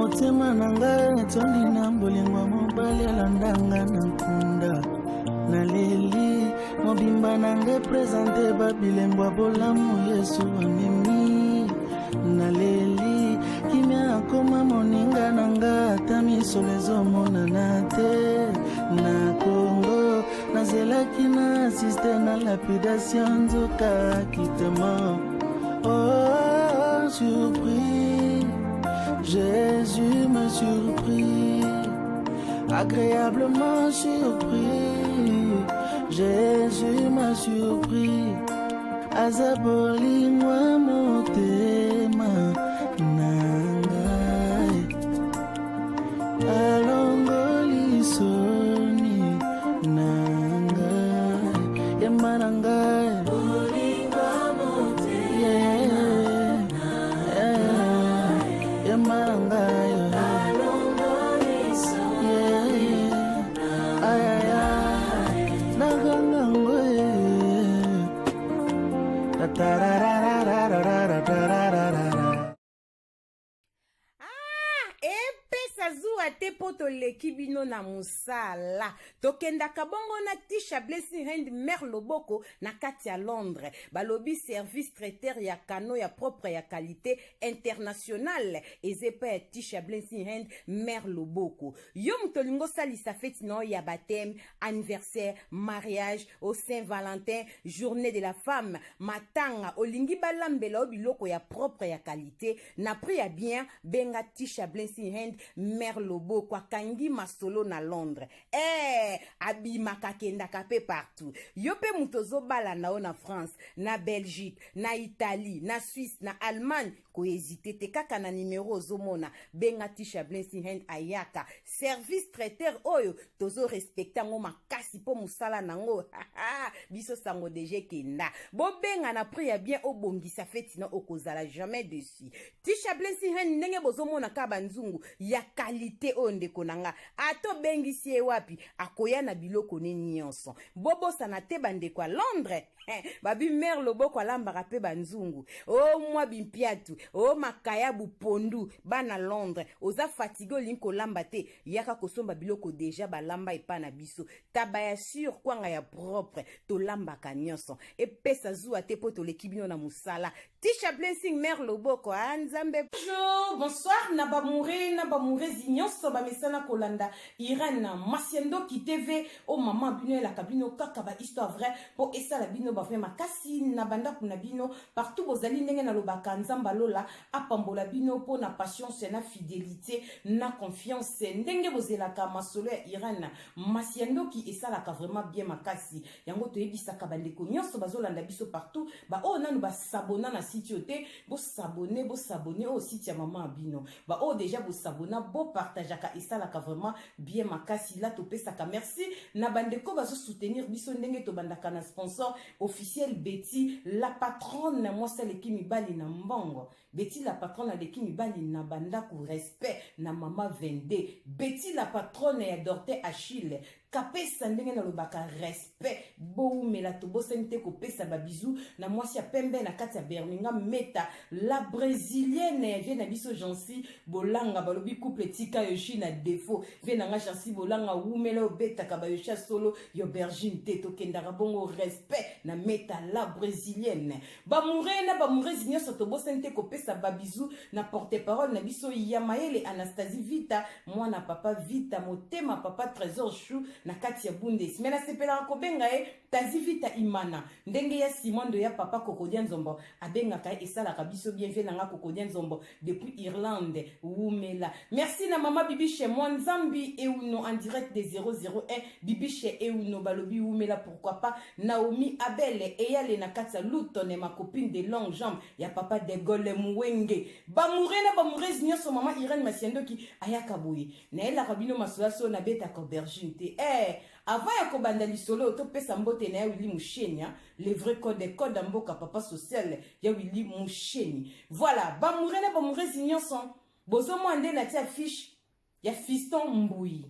motema nanga tondi na mbolingo mobali alandanga na nkunda naleli mobimba nanga présente babilembwa bolamu Yesu amemi naleli kimia akoma moninga nanga ata misolo ezomonana te na Congo nazelaki na asiste na lapidation nzoka kitema. Oh, surpris, Jésus me surprit, agréablement surpris, Jésus m'a surpris, azaboli moi motema nangai, alongoli soni nangai, yemanangai. Te poto leki bino na musala tokenda kabongo na Tisha Blessing Hand Mère Loboko na kati ya Londres balobi service traiteur ya kano ya propre ya qualité internationale ezepa ya Tisha Blessing Hand Mère Loboko yo mutolingo salisa feti no ya baptême anniversaire mariage au Saint-Valentin journée de la femme matanga olingi balambela biloko ya propre ya qualité na prix ya bien benga Tisha Blessing Hand Mère Loboko kwa kangi masolo na Londres abima kakenda kape partout yope mutozo bala nao na France na Belgique na Italie na Suisse na Allemagne ko hésiter te kaka na numéro ozomona benga Tisha Blessing Hand ayaka service traiteur oyo tozo respecta ngo makasi po musala nango biso sango deje kenda bo benga na prix ya bien obongisa feti na okozala jamais dessus Tisha Blessing Hand ndenge bozomona ka banzungu ya qualité ondeko nanga ato bengisi wapi akoya na biloko ne nyonso bobo sana te bandeko a Londres babi Mère Loboko alambaka pe banzungu mwa bimpiatu makaya bupondu bana Londres oza fatigué linko lamba te yaka kosomba biloko deja balamba epa na biso tabaya sur kwanga ya propre to lambaka nyonso pesa zuwa te poto lekibino na musala Tisha Blessing Mère Loboko anzambe. Bonsoir na bamoure zinyonso bamesana kolanda Irène Masiendo ki TV maman bino la kabino kaka ba histoire vrai po esala bino ba vraiment makasi na banda kuna bino partout bozali ndenge na lobaka nzamba lola apambola bino po na patience na fidélité na confiance ndenge bozelaka masolo ya Irène Masiendo ki esala ka vraiment bien makasi yango to yebisaka bandeko nyonso bazolanda biso partout nanu ba s'abonner na site yote bo s'abonner au site ya maman bino déjà bo s'abonner bo partageaka esalaka vraiment bien makasi la topesaka merci na bandeko bazo soutenir biso ndenge to bandaka na sponsor officiel Betty la patronne na mwasa leki mibali na mbongo Betty la patronne leki mibali na bandaku respect na mama Vende Betty la patronne ya Dorte Achille kapesa ndenge na lobaka respect bo mela to bosente ko pesa ba bisou na mwasi ya pembe na kati ya Birmingham meta la brésilienne vient na biso Jansi bolanga balobi couple tika yoshi na défaut vient na Jansi bolanga wumela obeta ka ba yoshi solo yo bergine te to kendara bongo respect na meta la brésilienne ba moure zinyo to bosente ko pesa ba bisou na porte-parole na biso Yamaele Anastasie Vita mwana papa Vita motema papa Trésor Chou na kati ya Bundes mena sepela ko benga tazi Vita imana ndenge ya Simondo ya papa Kokodia Nzombo abenga ka esala ka biso bienvenue na Kokodia Nzombo depuis Irlande wumela merci na mama bibi chez moi Nzambi et uno en direct des 001 bibi chez Euno balobi wumela pourquoi pas Naomi Abel et yale na kati ya Luton et ma copine de longue jambe ya papa de Gole Mwenge ba moure nyonso mama Irène Masiendo ki ayaka boye na ela kabino masolaso na beta ko bergine te avant ya kobanda lisolo to pesa mbote na ya Willy Musheni le vrai code mboka papa social ya Willy Musheni voilà ba moure nyonso bozo mwande na tia fiche ya Fiston Mbui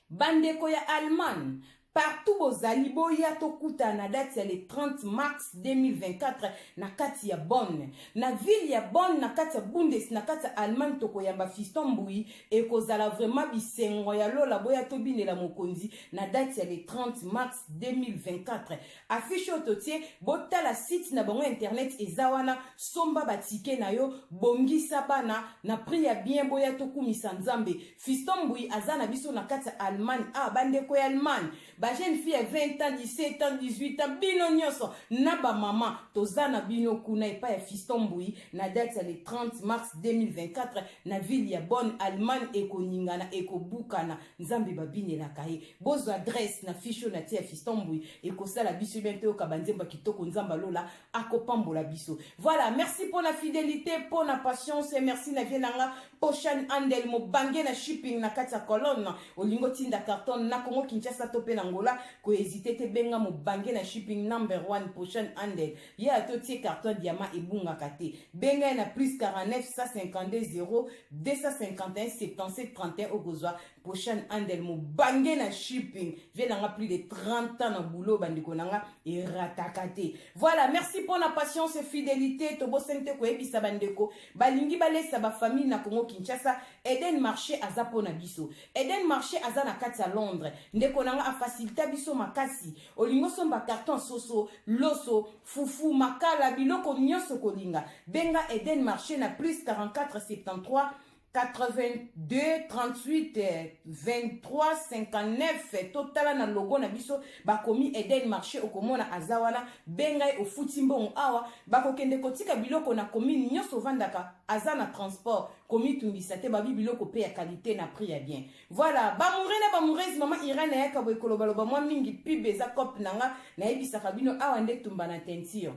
bandeko ya Allemagne partout bozali boya tokuta na date ya le 30 mars 2024 na kati ya Bonn na ville ya Bonn na kati ya Bundes na kati ya Allemagne tokoyamba Fiston Mbui ekozala vraiment bisengo ya lola boya tobinela mokonzi na date ya le 30 mars 2024 affiche ototie botala site na bango internet ezawana somba batike na yo bongisa bana na prix ya bien boya tokumisa nzambe Fiston Mbui azana biso na kati ya Allemagne bandeko ya Allemagne ba jeune fille à 20 ans 17 ans 18 ans bino nyonso na ba mama tozana bino kuna epa ya Fiston Mbui na date ya le 30 mars 2024 na ville ya Bonn Allemagne ekoningana ekobukana nzambe babinelaka ye bozo adresse na fiche na tia Fiston Mbui ekosala biso bientôt kabanzemba kitoko nzamba lola akopambola biso. Voilà, merci pour la fidélité, pour la patience et merci na vienanga Poshan Andel mo bange na shipping na kati ya colonne olingo tinda carton na Congo Kinshasa tope na Angola ko hésiter te benga mo bange na shipping number 1 Poshan Andel ya totie carton diamant ebunga kate benga na plus 49 152 0 251 77 31 ogozwa Poshan Andel mo bange na shipping vienanga plus de 30 ans na boulot bandiko nanga et ratakate. Voilà, merci pour la patience et fidélité tobo sente ko ebisa bandeko balingi balesa ba famille na Congo Kinshasa Eden marché azapo na biso Eden marché azana kati ya Londres ndeko nanga a facilita biso makasi olingo somba carton soso loso fufu makala biloko nyonso kolinga benga Eden marché na plus 44 73 82 38 23 59 totala na logo na biso bakomi Eden marché okomona azawana benga o futimbo awa bakokende kotika biloko na komi nyonso vandaka azana transport komi tumbisa te babi biloko pe ya qualité na prix ya bien. Voilà, bamurena bamurezi mama Irene ya kabwe kolobaloba mwa mingi pibe za cop nanga na ebisa kabino awa nde tumba na tentio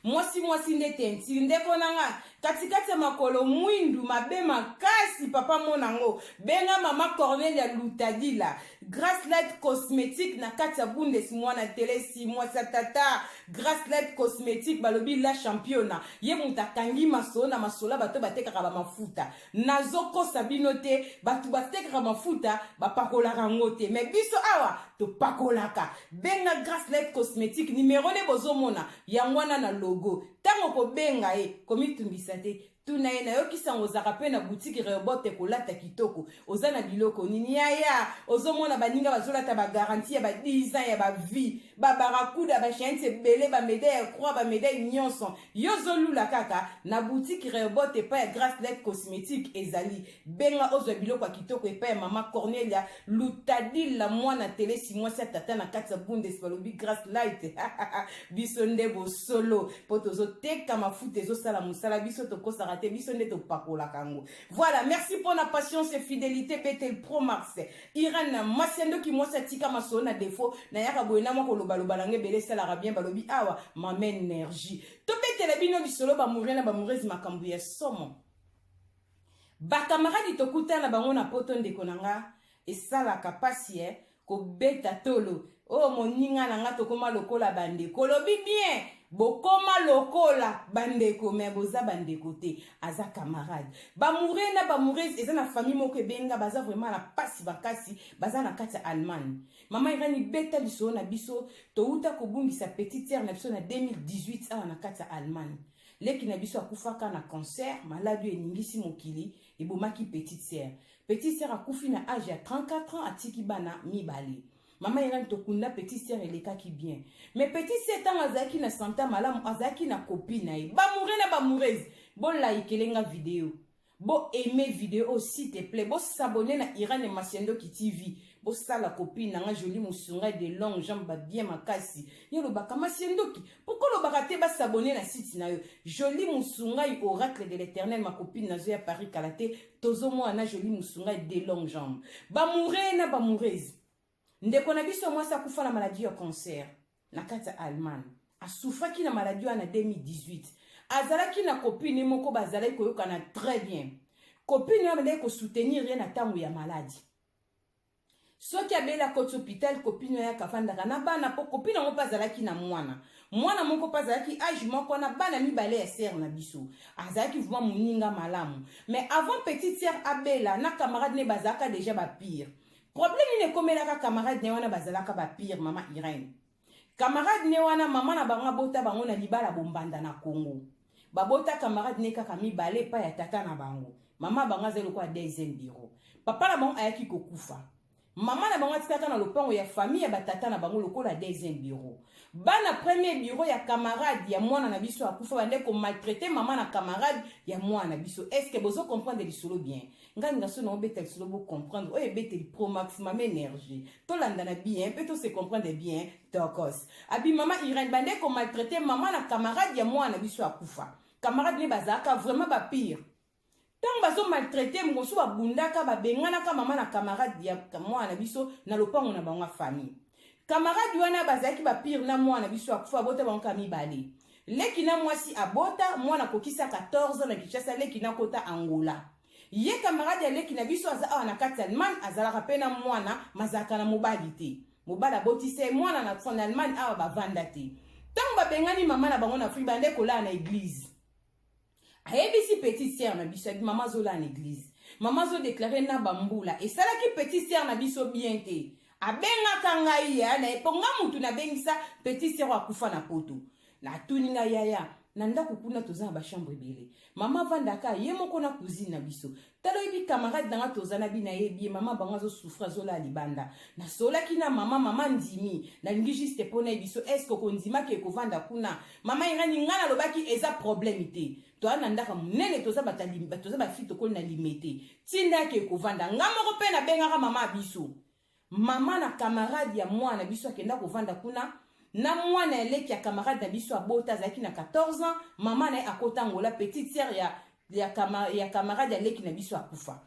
mwasi nde tentire ndeko nanga katikati ya makolo mwindu mabe makasi papa monango benga mama Cornelia Lutadila Grasslight Cosmétique na kati ya Bundes mwana tele si mwasa tata Grasslight Cosmétique balobi la championa ye mutakangi masona masola bato batekaka ba mafuta nazoko sabino te bato batekaka mafuta bapakolaka ngote mais biso awa to pakolaka benga Grasslight Cosmétique numéro ne bozomona yangwana na logo tango ko benga komi tumbisa te tuna na yo kisango zaka pe na boutique rebote kolata kitoko ozana biloko nini ya ozomona baninga bazolata ba garantie ya ba 10 ans ya ba vie ba barakuda ba chance belé ba médaille croix ba médaille nyonso yozolula kaka na boutique rebote pa ya Grasslight Cosmétique ezali benga ozo biloko kitoko epa ya mama Cornelia Lutadila mwana tele si mwasi tata na kati ya Bundes balobi Grasslight biso ndebo solo potozo teka mafuta ezo sala musala biso tokosa biso nde topakola kango. Voilà, merci pour la patience et fidélité Betel Pro Mars Irene Masiendo ki mwasa tika maso na défaut na yaka boyena moko lobaloba lange bele sala bien balobi awa mama énergie to betela bino bisolo ba mourir na ba mourezi makambu ya somo ba camarade tokuta na bango na poto ndeko nanga esala kapasi ko beta tolo moninga nanga tokoma lokola bandeko lobi bien bokoma lokola bandeko me boza bandeko te aza camarade bamoure na bamourezi eza na famille moko ebenga baza vraiment na pasi bakasi baza na kati ya Allemagne mama irani beta liso na biso touta kobungisa petite sœur na biso na 2018 awa na kati ya Allemagne leki na biso akufaka na cancer maladi eningisi mokili ebomaki petite sœur akufi na âge ya 34 ans atiki bana mibale mama irani tokunda petite sœur elekaki bien mais petite sœur tanga azaki na santa malamu azaki na copine na ye bamoure na bamourezi bo like elenga vidéo bo aimer vidéo s'il te plaît bo s'abonner na Irene Masiendo ki TV bo sala copine nanga joli musunga de longue jambe ba bien makasi yelo baka Masiendo ki pourquoi lo baka te ba s'abonner na site na yo joli musunga oracle de l'éternel ma copine na zo ya Paris Kalate tozo mo na joli musunga de longue jambe bamoure na bamourezi ndeko na biso mwasi akufa na maladie ya cancer na kati ya Allemagne asufaki na maladie na 2018 azalaki na copine moko bazalaki koyokana très bien copine abelaki ko soutenir ye na tango ya maladie soki abela koti hôpital copine ya kafandaka na bana po copine moko azalaki na mwana moko azalaki âge moko na bana mibale ya sœur na biso azalaki vraiment moninga malamu mais avant petite sœur abela na camarade ne bazaka déjà ba pire problème ne komelaka camarade ne wana bazalaka ba pire mama Irene. Camarade ne wana mama na banga bota bango na libala bombanda na Congo. Babota camarade ne kaka mibale pa ya tata na bango. Mama banga zelo kwa deuxième bureau. Papa na bango ayaki kokufa. Mama na bango atikaka na lopango ya famille ya batata na bango lokola deuxième bureau. Bana premier bureau ya camarade ya mwana na biso akufa bande ko maltraiter mama na camarade ya mwana biso. Est-ce que bozo comprendre lisolo bien? Nga ngaso na obeta lisolo bo comprendre. Oye bete li pro maximum énergie. To landa na bien, peut to se comprendre bien. Tokos. Abi mama Irene bande ko maltraiter mama na camarade ya mwana biso akufa. Camarade ne bazaka vraiment ba pire. Tant baso maltraité mgoso ba bundaka ba benganaka mama na camarade ya mwana biso na lopango na bango famille. Camarade wana bazaki ba pire na mwana biso akufa bota bango mibale. Leki na mwasi abota mwana kokisa 14 na Kinshasa leki na kota Angola. Ye camarade ya leki na biso aza na kati Allemagne azala kapena mwana mazaka na mobali te. Mobala botise mwana na fond Allemagne awa bavanda te. Tant ba bengani mama na bango na Afrique bande kola na église. Ayebisi petite sœur na biso maman zola en église. Maman zo déclaré na bambula et ça là qui petite sœur na biso bien te. Abenga kangai ya na eponga mutu na bengisa petite sœur akufa na poto. Na tuninga yaya nanda kukuna toza ba chambre belé. Mama vandaka ye moko na cousine na biso. Talo yebi camarade danga toza na bina yebi mama banga zo souffra zola libanda. Na sola kina mama ndimi na lingi juste pona biso est-ce ko ndima ke ko vanda kuna. Mama irani ngana lobaki eza problème te. Toi nandaka munene toza batali toza ba fito ko na limete. Tinda ke ko vanda ngamoko pe na benga mama biso. Mama na camarade ya mwana biso akenda ko vanda kuna. Na mwana eleki ya camarade na biso abota zaki na 14 ans, mama na akota ngola petite sœur ya camarade ya leki na biso akufa.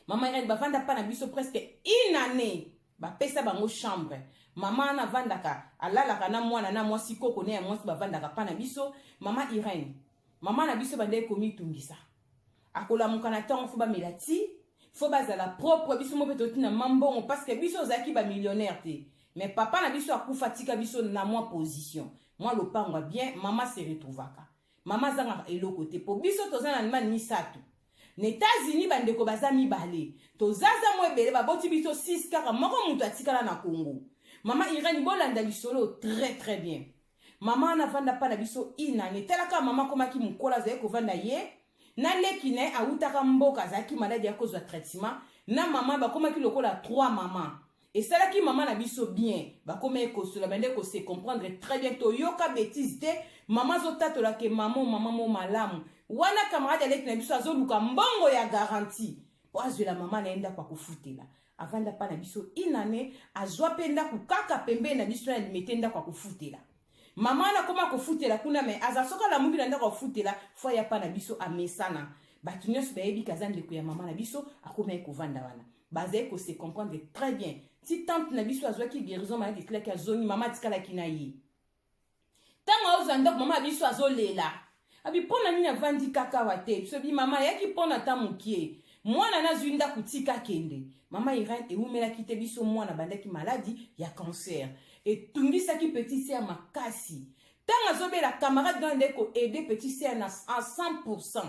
Mama ira bavanda pa na biso presque une année, ba pesa bango chambre. Mama na vandaka alalaka na mwana na mwasi koko ne ya mwasi bavandaka pa na biso, mama Irene. Mama na biso bande komi tungisa. Akola mukana tango fo ba melati, fo bazala propre biso mo petoti na mambongo parce que biso zaki ba millionnaire te. Mais papa na biso akufa tika biso na moi position. Moi le pangwa bien, maman se retrouvaka. Maman zanga eloko te po biso tozana na ni satu. Na États-Unis bandeko baza mibale. Tozaza mo ebele baboti biso 6 kaka moko mutu atikala na Congo. Maman Irene bolanda lisolo très bien. Maman na vanda pa na biso ina ne telaka maman komaki mukola zaye ko vanda ye. Na leki ne autaka mboka zaki malade ya kozwa traitement. Na maman ba komaki lokola 3 mamans. Et c'est là qui maman na biso bien. Ba comme ko cela bande ko se comprendre très bien to yoka bêtise te. Maman zo tato la ke maman mo malamu. Wana camarade avec na biso azo luka mbongo ya garantie. Oazo la maman naenda kwa kufutela. Avanda pa na biso inane azwa penda kukaka pembe na biso na limetenda kwa kufutela. Maman na koma kufutela kuna me azasoka la mungi na kwa kufutela fo ya pa na biso amesana. Batunyos baebi kazande ko ya maman na biso akoma ekovanda wana. Bazé ko se comprendre très bien. Si tante na biso azwa ki guérison ma de claque azoni mama tikala kinayi. Tanga ozanda mama biso azolela. Abi pona nini avandi kaka wate. So bi mama yaki pona tamukie. Mwana na zwinda kutika kende. Mama Irene e umela kite biso mwana bandaki maladie ya cancer. Et tungisa ki petit sœur makasi. Tanga zobela camarade dans ndeko aider petit sœur na à 100%.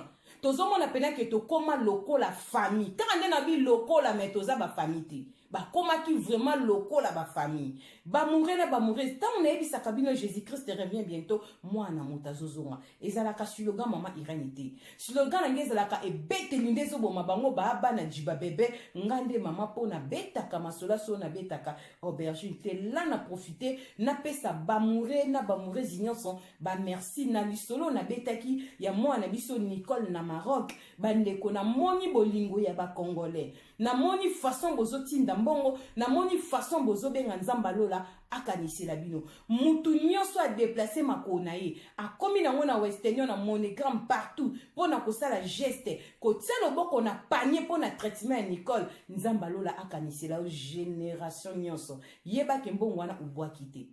Tozo mona pena ke to koma loko la famille. Tanga na bi loko la metoza ba famille. Ba koma ki vraiment loko la ba famille. Ba mourir na ba mourir. Tant on a ebi sakabino Jésus-Christ revient bientôt. Moi na mutazozonga. Ezalaka slogan mama Irene te. Slogan na ngezalaka e bete lindezo bo mabango ba ba na jiba bébé ngande mama pona beta kama sola so na beta ka aubergine te là na profiter na pesa ba mourir na ba mourir zinyonso ba merci na lisolo na beta ki ya moi na biso Nicole na Maroc bandeko na moni bolingo ya ba congolais na moni façon bozotinda mbongo na moni façon bozobenga nzamba lola akanisela bino mutu nyonso a déplacer makona ye akomi nango na Western Union na monogramme partout pona kosala geste kotia loboko na panier pona traitement ya Nicole nzamba lola akanisela génération nyonso yeba ke mbongo wana ubwaki te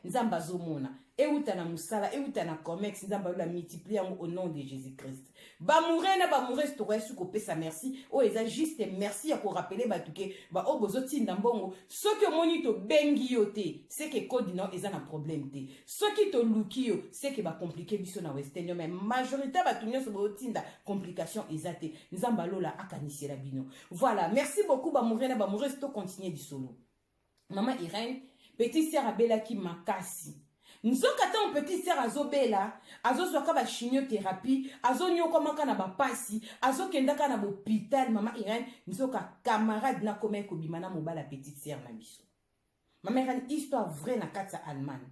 nzamba zomona euta na musala euta na comex nzamba la multiplier au nom de Jésus-Christ ba mourir story su ko pesa merci o eza juste merci ya ko rappeler batuke ba o bozoti ndambongo soki omoni to bengi yo te c'est que code non eza na problème te soki to luki yo c'est que ba compliquer biso na western mais majorité batunyo so botinda complication eza te nzamba lola akanisela bino voilà merci beaucoup ba mourir sto continuer du solo maman Irène petite sœur abela ki makasi nzoka ta petite sœur azobela azozwaka ba chimiothérapie azonyoka maka na bapasi azokendaka na hôpital mama Irène nzoka camarade na koma kobima na mobala petite sœur na biso mama Irène histoire vraie na kati ya Allemagne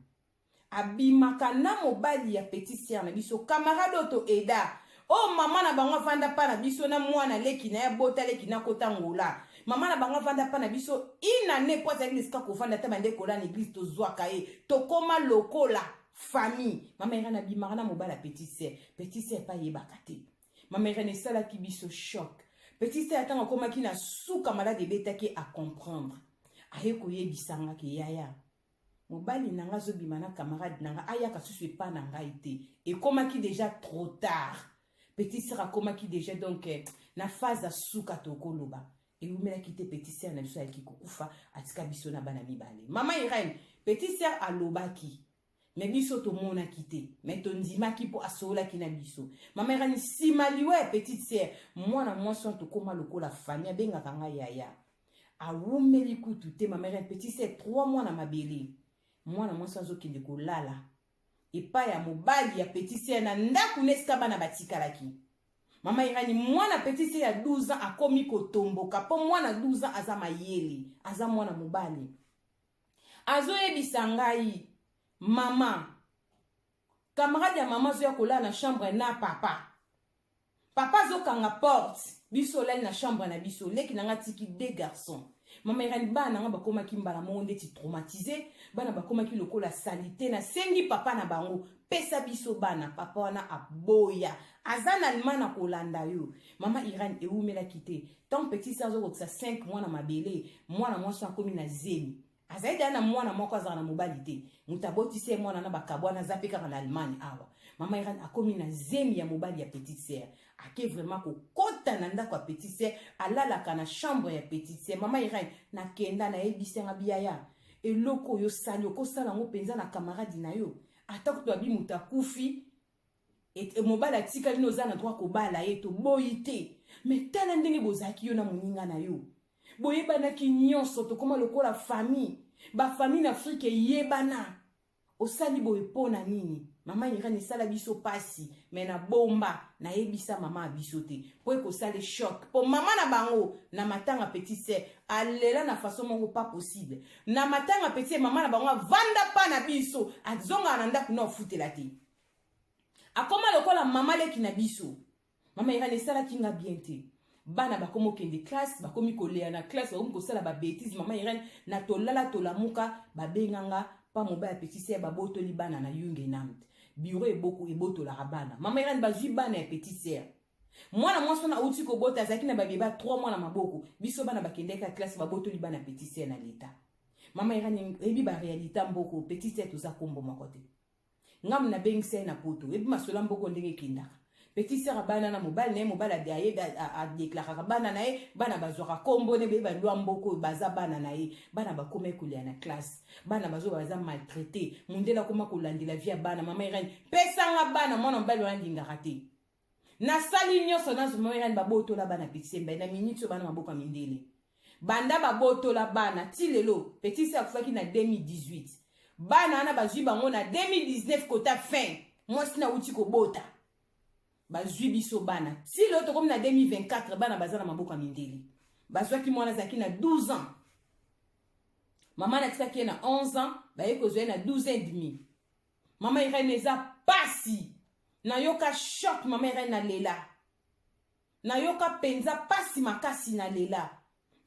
abimaka na mobali ya petite sœur na biso camarade oto eda oh mama na bango vanda pa na biso na mwana leki na ya bota leki na kota ngola mama na bango vanda pa na biso ina ne po za l'église ka ko vanda ta bande kola na église to zwaka e to koma lokola famille mama Irène abimaka na mobala petite sœur pa yebaka te mama Irène sala ki biso choc petite sœur atanga koma ki na suka malade beta ki a comprendre aye ko yebisanga ke yaya mobali nanga zo bimana camarade nanga aya ka susu pa na ngai te et koma ki déjà trop tard petite sœur koma ki déjà donc na phase a suka to koloba et vous mela kite petite sœur na biso ki kukufa atika biso na bana mibale mama Irène petite sœur alobaki mais biso to mona kite mais to ndima ki po asola ki na biso mama Irène simaliwe petite sœur mwana mwasi to koma lokola famille benga kanga yaya awumeli kutu te mama Irène petite sœur 3 mois na mabele mwana mwasi azokende kolala epa ya mobali ya petite sœur na ndaku neska bana batikalaki mama Irène mwana petite sœur ya 12 ans akomi kotomboka po mwana 12 ans aza mayeli aza mwana mobali azoyebisa ngai mama camarade ya mama zoya kolala na chambre na papa zokanga porte biso lali na chambre na biso leki nanga tiki 2 garçons mama Irène bana nga bakoma ki mbala monde ti traumatisé bana bakoma ki lokola salité na sengi papa na bango pesa biso bana papa wana aboya azana almana kolanda yo mama Irène eumela kite tant petit ça zo koksa 5 mois na mabele mwana mwasi akomi na zemi azaida na mwana moko azana na mobilité mutaboti se mwana na bakabwana zapeka na Allemagne awa mama Irène akomi na zemi ya mobali ya petite sœur ake vraiment ko kota na ndako ya petite sœur alalaka na chambre ya petite sœur mama Irène na kenda na ebisenga biaya eloko yo sali ko sala ngo penza na camarade na yo atako to abi mutakufi et mobala tika lino za na droit ko bala yeto boyite mais tala ndenge bozaki yo na muninga na yo boyebana ki nyonso to koma lokola famille ba famille na Afrique yebana osali boyepona nini mama Irène sala biso pasi mais na bomba na yebisa mama abiso te po ko sale choc po mama na bango na matanga petite sœur alela na façon moko pas possible na matanga petite mama na bango vanda pa na biso azonga na ndaku na futela te akoma lokola mama leki na biso mama Irène sala kinga bien te bana bakomo kende classe bakomi kolea na classe bakomi kosala ba bêtise mama Irène na tolala tolamuka babenganga pa mobile petite sœur babotoli bana na yunge namt bureau eboko ebotola bana mama Irène bazwi bana ya petite sœur mwana mwasi na uti ko bota zaki na babeba 3 mois na maboko biso bana bakendeka classe babotoli bana petite sœur na leta mama Irène ebi ba réalité mboko petite sœur toza kombo makote ngam na bengse na poto ebi masola mboko ndenge kindaka petite sœur bana na mobile na mobile a déclarer bana na e bana bazwaka kombo ne be ba lwa mboko baza bana na e bana bakoma kulia na classe bana bazo baza maltraité mundela koma kolandela via bana mama Irène pesanga bana mwana mobile wana ndingaka te na sali nyonso na mama Irène babotola bana petite sœur na minute bana maboka mindele banda babotola bana ti lelo petite sœur afaki na 2018 bana ana bazwi bango na 2019 kota fin mwasi na uti ko bota bazwi biso bana si lo to comme na 2024 bana bazana maboka mindeli bazwaki mwana zaki na 12 ans mama na tsaki na 11 ans baye kozwe na 12 ans et demi mama Irène eza pasi na yoka choc mama Irène na lela na yoka penza pasi makasi na lela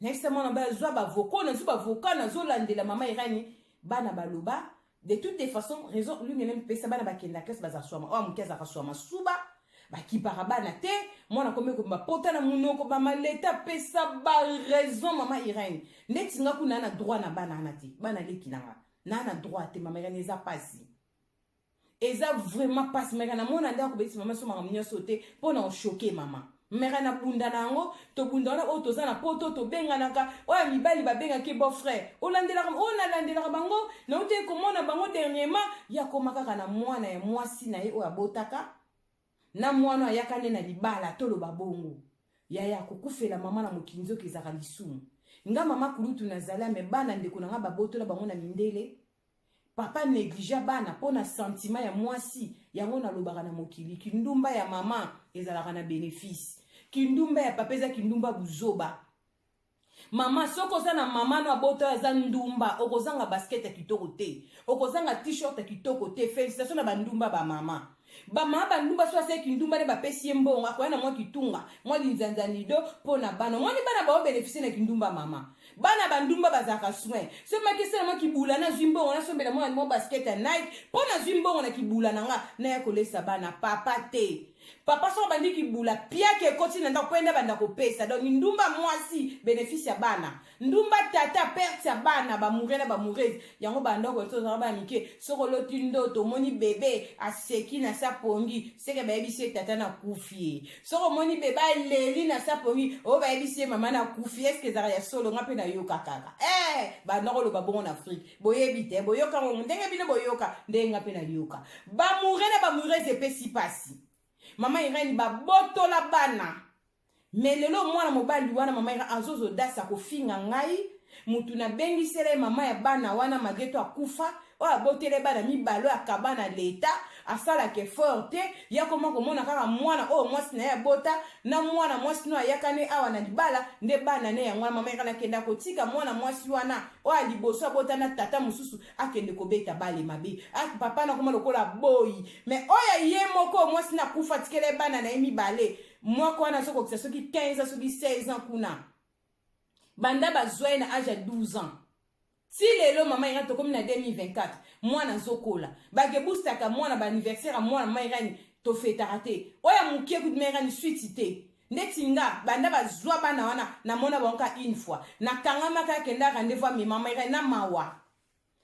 next mwana bazwa ba voko na zuba voka na zolandela mama Irène bana baloba de toutes les façons raison lui même pesa bana bakenda kese bazaswama o mukeza kaswama suba baki parabana te mwana kome ko mapota na munoko ba maleta pesa ba raison mama Irène netinga kuna na droit na bana na te bana leki nanga na droit te mama Irène eza pasi eza vraiment passe mère na mona ndako beti mama so makamnyo sauté pour na choquer maman mère na bunda nango to bunda na o to za na poto to benga naka oya mibali ba benga ki beau frère olandela bango na ote komona bango dernièrement ya komaka kana mwana ya mwasi na ye o abotaka na mwana ayakane na libala tolo babongo ya kokufela mama na mokinzo kezaka lisumu nga mama kulutu nazala me bana ndeko nanga babotola bango na mindele papa négligea bana pona sentiment ya mwasi yango na lobaka na mokili kindumba ya mama ezalaka na bénéfice kindumba ya papa eza kindumba buzoba mama soko za na mama no abota za ndumba okozanga basket ya kitoko te okozanga t-shirt ya kitoko te félicitations na bandumba ba mama bama bandumba so ase kindumba ne bapesi mbongo akoya na mwa kitunga mwa linzanzani do pona bana mwani bana ba bénéficier na kindumba mama bana bandumba bazaka soin so makese na mwa kibula na zimbongo na sombela mwa basket ya Nike pona zimbongo na kibula nanga na ya kolesa bana papa te papa so bandi kibula piake koti na ndako kwenda banda kopesa donc ndumba mwasi bénéfice ya bana ndumba tata perte ya bana ba murela ba murezi yango banda ko to za ba mike soko loti ndoto moni bébé aseki na sa pongi seke ba yebisi tata na kufie soko moni bébé leli na sa pongi o ba yebisi mama na kufie est-ce que za ya solo ngape na yoka kaka ba ndako lo ba bon en Afrique boyebi te boyoka mo ndenge bino boyoka ndenge ngape na yoka ba murela ba murezi epesi pasi mama Irene babotola bana melelo mwana mobali wana mama Irene azozo dasa kofinga ngai mutu na bengisele mama ya bana wana mageto akufa oya botele bana mibalo ya kabana leta asala ke forte ya koma komona kaka mwana o mwasi na ya bota na mwana mwasi no ayakane awa na libala nde bana ne ya mwana mama Irene kenda kotika mwana mwasi wana oya liboso abota na tata mususu akende kobeta bale mabe papa na koma lokola boy mais oya ye moko mwasi na kufa tikele bana na mibale mwako wana soko kisa soki 15 soki 16 ans kuna banda bazwa na âge ya 12 ans si lelo mama Irene to comme na 2024 mwana zokola bagebustaka mwana ba anniversaire mwana mama Irene to fetaka te oya mukie ku mama Irene suite te ndetinga banda bazwa bana wana na mona bonka une fois na kangama ka kenda rendez-vous mi mama Irene na mawa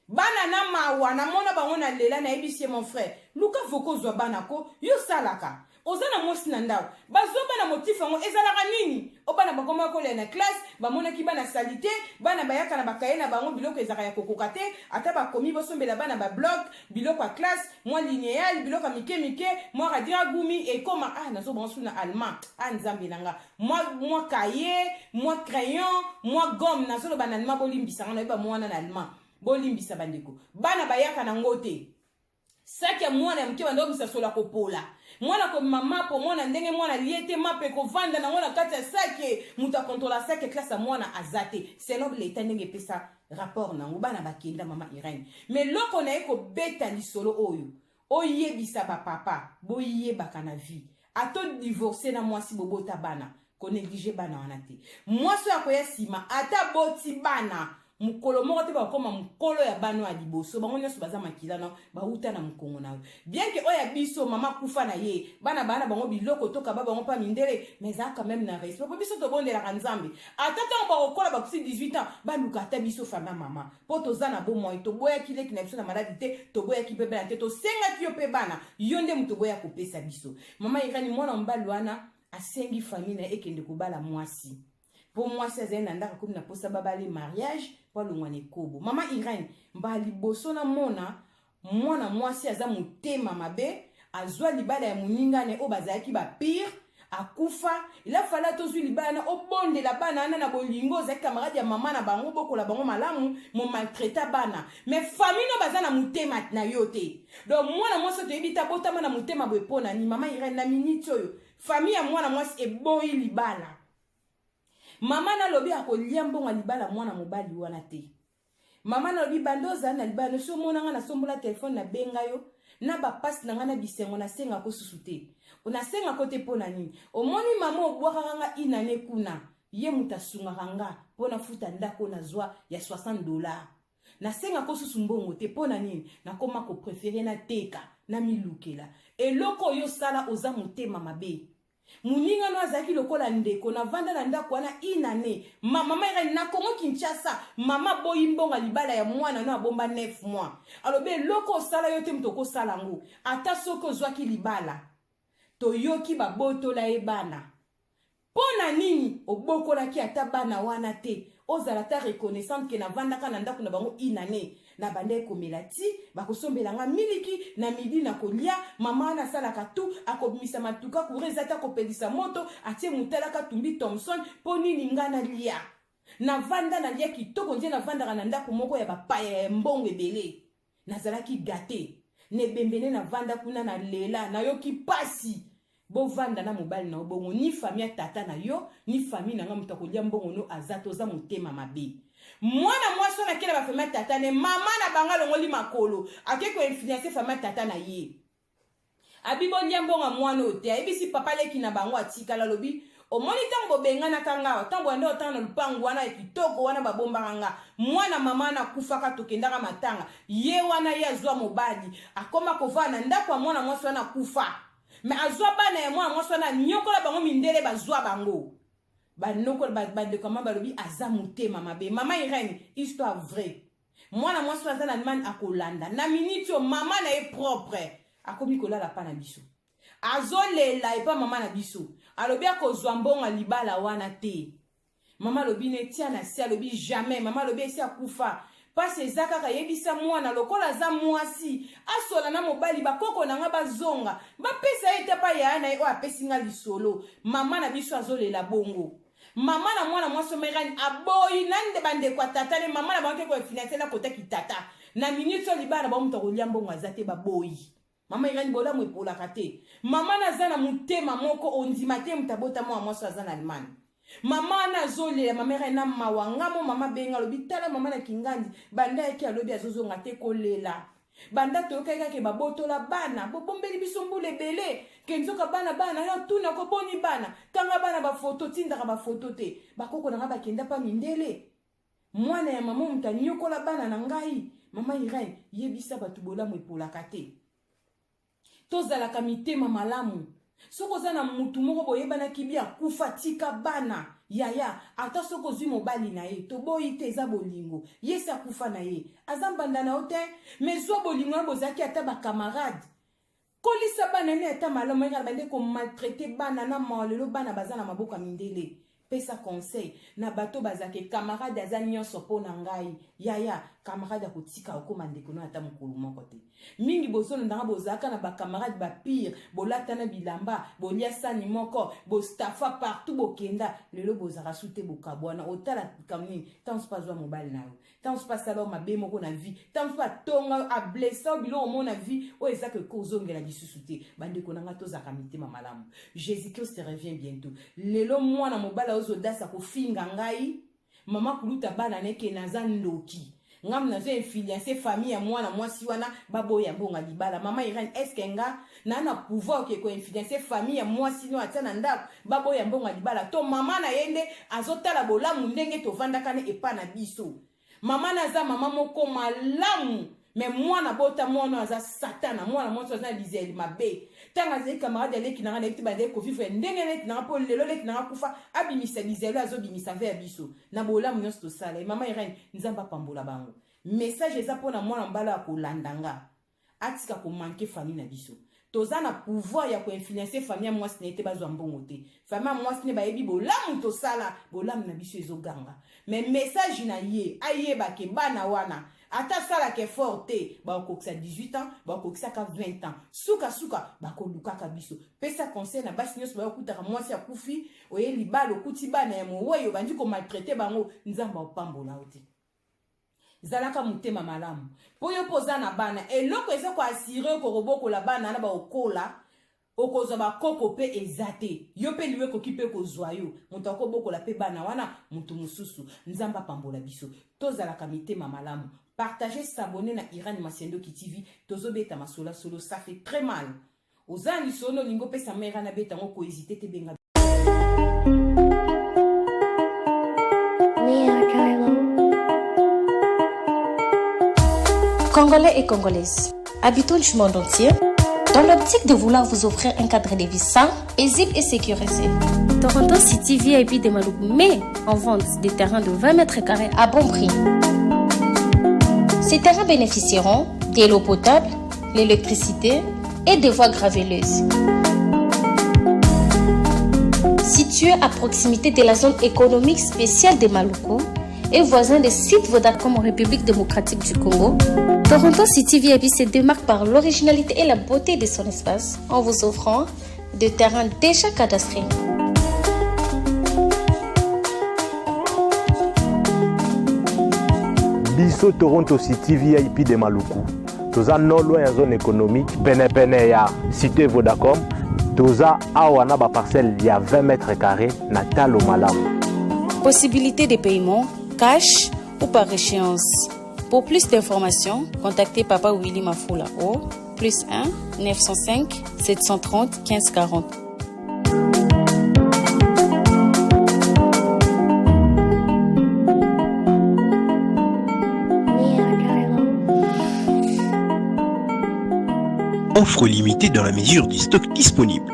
bana na mawa na mona bango na lela na ebisi mon frère luka voko zwa bana ko yo salaka ozana mosi na ndaw bazwa bana motif ngo ezalaka nini obana bakoma ko na classe bamona ki bana salite bana bayaka na bakaye na bango biloko ezaka ya kokoka te ata bakomi bosombela bana ba bloc biloko ya classe moi linéal biloko mike moi radira gumi et comme nazo bonsu na allemand nzambe nanga moi cahier moi crayon moi gomme nazo lo bana allemand bolimbisa na ba mwana na allemand bolimbisa bandeko bana bayaka na ngote saki ya mwana ya mke bando bisasola kopola mwana ko mama po mwana ndenge mwana liete mape ko vanda na mwana kati ya saki muta controla saki classe ya mwana azate selon l'état ndenge pesa rapport na ngubana bakenda mama Irene mais loko na eko beta lisolo oyo oyebisa ba papa boyebaka na vie ato divorcer na mwasi bobota bana ko négliger bana wana te mwasi akoya sima ata boti bana mukolo moko te bakoma mukolo ya bano ya liboso bango nyonso baza makila na bauta na mukongo na bien que oya biso mama kufa na ye bana bango biloko toka ba bango pa mindele mais ça quand même na respect po biso to bondela ka nzambe atata ba okola ba kusi 18 ans baluka ata biso fama mama po toza na bomo to boya kile kina biso na maladi te to boya ki bebe na te to senga ki yo pe bana yonde muto boya kopesa biso mama Irene mwana mbali wana asengi famille na ekende kobala mwasi pour moi c'est un andaka comme na posa babali mariage pour longwane kobo mama Irene mbali boso na mona mwana mwasi aza mutema mabe azwa libala ya muningane o bazaki ba pire akufa ila fala tozwi libala na obonde la bana na bolingo za camarade ya mama na bango bokola bango malamu mo maltraita bana mais famille no baza na mutema na yote donc mwana mwasi to ebita botama na mutema bwepona ni mama Irene na minute oyo famille ya mwana mwasi eboyi libala mama na lobi akolia mbongo libala mwana mobali wana te mama na lobi bandoza na libala so mona nga na sombola telefone na benga yo na ba passe na nga na bisengo na senga ko susute ona senga ko te pona nini omoni mama obwaka nga inane kuna ye mutasunga nga pona futa ndako na zwa ya $60 na senga ko susumbongo te pona nini na koma ko préférer na teka na milukela eloko yo sala oza mutema mabe muninga no azaki lokola ndeko na vanda na ndako wana inane mama ira na Kongo Kinshasa mama boyi mbonga libala ya mwana no abomba 9 mois alobe loko sala yote mtoko sala ngo ata soko zwaki libala toyoki babotola ebana pona nini obokola ki ata bana wana te ozala ta reconnaissante ke na vanda kana ndako na bango inane na bande komela ti bakosombelanga miliki na midi na kolia mama na salaka tu akobimisa matuka kureza ta kopelisa moto atie mutalaka tumbi Thompson poni ningana lia na vanda na lia kitoko nje na vanda na ndako moko ya bapaya ya mbongo ebele nazalaki gate ne bembene na vanda kuna na lela na yoki pasi bovanda na mobali na obongo ni famille tata na yo ni famille na nga mutakolia mbongo no azato za mutema mabe mwana mwaso na kila ba famille tata ne mama na banga longoli makolo akeko influencer famille tata na ye abibo lia mbongo mwana ote ayebisi papa leki na bango atika la lobi omoni tango bengana kanga tango ndo tanga lupango wana ekitoko wana babomba kanga mwana mama na kufaka tokendaka matanga ye wana ye azwa mobali akoma kovana ndako ya mwana mwaso wana kufa mais azwa bana ya mwana mwaso wana nyokola bango mindele bazwa bango banoko bande comment balobi aza mutema mabe mama Irene histoire vraie mwana mwaso aza na man akolanda na minute yo mama na e propre akomi kolala pa na biso azolela epa mama na biso alobi akozwa mbongo libala wana te mama lobi ne tia na si alobi jamais mama lobi esi akufa pasi eza kaka yebisa mwana lokola za mwasi asola na mobali bakoko na nga bazonga bapesa ete pa ya na o apesi nga lisolo mama na biso azolela bongo mama na mwana mwaso merani aboyi nande bande kwa tata ne mama na banke ko finance na kota kitata na minute libana ba muto kolia mbongo azate baboyi mama irani bola mwepola kate mama na zana mutema moko ondima te mutabota mwa mwaso azana alimani mama na zole mama irani na mawangamo mama benga lobi tala mama na kingandi banda yake alobi azozonga te kolela banda toyoka ke babotola bana bobombeli biso mbule bele ke nzoka bana yo tuna ko boni bana kanga bana ba photo tindaka ba photo te bakoko na bakenda pa mindele mwana ya mama mutanyokola bana na ngai mama irani yebisa batu bola mwepola kate tozala kamitema malamu soko zana mutu moko boyebana kibia kufa tika bana yaya ata soko zwi mobali na ye to boyi te za bolingo yesa kufa na ye azambanda na ote mezwa bolingo bozaki ata ba camarade kolisa bana ne ata malamu ya bande ko maltraiter bana na malelo bana bazana maboka mindele pesa conseil na bato bazake camarade aza nyonso pona ngai yaya camarade akotika okoma ndeko no ata mokolo moko te mingi bozono ndanga bozaka na ba camarade ba pire bolata na bilamba bolia sani moko bostafa partout bokenda lelo bozaka sute bokabwana otala kamni tant se passe mobile na tant se passe alors mabe moko na vie tant se passe tonga a blessé bilo o mona vie o ezaka ko zongela lisusu te bandeko nanga tozaka mitema malamu Jésus Christ revient bientôt lelo mwana mobala ozodasa ko finga ngai mama kuluta bana neke naza ndoki ngam na zo influencer famille ya mwana mwasi wana baboya mbonga libala mama Irene eske nga na pouvoir ke ko influencer famille ya mwasi no atana ndako baboya mbonga libala to mama na yende azotala bolamu ndenge to vandaka ne epa na biso mama na za mama moko malamu mais mwana bota mwana aza satana mwana mwana aza lizeli mabe tanga ze camarade leki na ngana bade ko vivre ndenge net na po lelo leki na kufa abimisa lizeli azo bimisa ve biso na bolamu nyonso to sala mama Irene nzamba pambola bango message eza pona mwana mbala ko landanga atika ko manquer famille na biso toza na pouvoir ya ko influencer famille mwasi na ete bazwa mbongo te famille mwasi ne bayebi bolamu to sala bolamu na biso ezoganga mais message na ye ayeba ke bana wana ata sala ke forte ba kokisa 18 ans ba kokisa ka 20 ans suka ba ko lukaka biso pesa conseil na basi nyos ba okutaka mwasi ya kufi oye libalo kuti bana ya moyo bandi ko maltraiter bango nzamba opambola oti zalaka mutema malamu poyo poza na bana eloko eza ko assurer ko roboko la bana na ba okola okoza ba koko pe ezate yo pe liwe ko kipe ko zwayo mutu akoboko la pe bana wana mutu mususu nzamba pambola biso tozalaka mitema malamu partagez, s'abonner na Irani Masiendo Ki TV tozo beta masola solo ça fait très mal ozani sono lingo pe sa mera na beta ngo ko hésiter te benga Congolais et Congolaises, habitants du monde entier, Dans l'optique de vouloir vous offrir un cadre de vie sain, paisible et sécurisé, Toronto City VIP de Maluku met en vente des terrains de 20 mètres carrés à bon prix. Ces terrains bénéficieront de l'eau potable, l'électricité et des voies gravelleuses. Situé à proximité de la zone économique spéciale de Maluku et voisin des sites Vodacom en République démocratique du Congo, Toronto City VIP se démarque par l'originalité et la beauté de son espace en vous offrant des terrains déjà cadastrés. Biso Toronto City VIP de Maluku. Toza non loin en zone économique, pene ya cité Vodacom. Toza awana ba parcelle il y a 20 mètres carrés na talo malamu. Possibilité de paiement, cash ou par échéance. Pour plus d'informations, contactez Papa Willy Mafoula au +1 905 730 15 40. Offre limitée dans la mesure du stock disponible.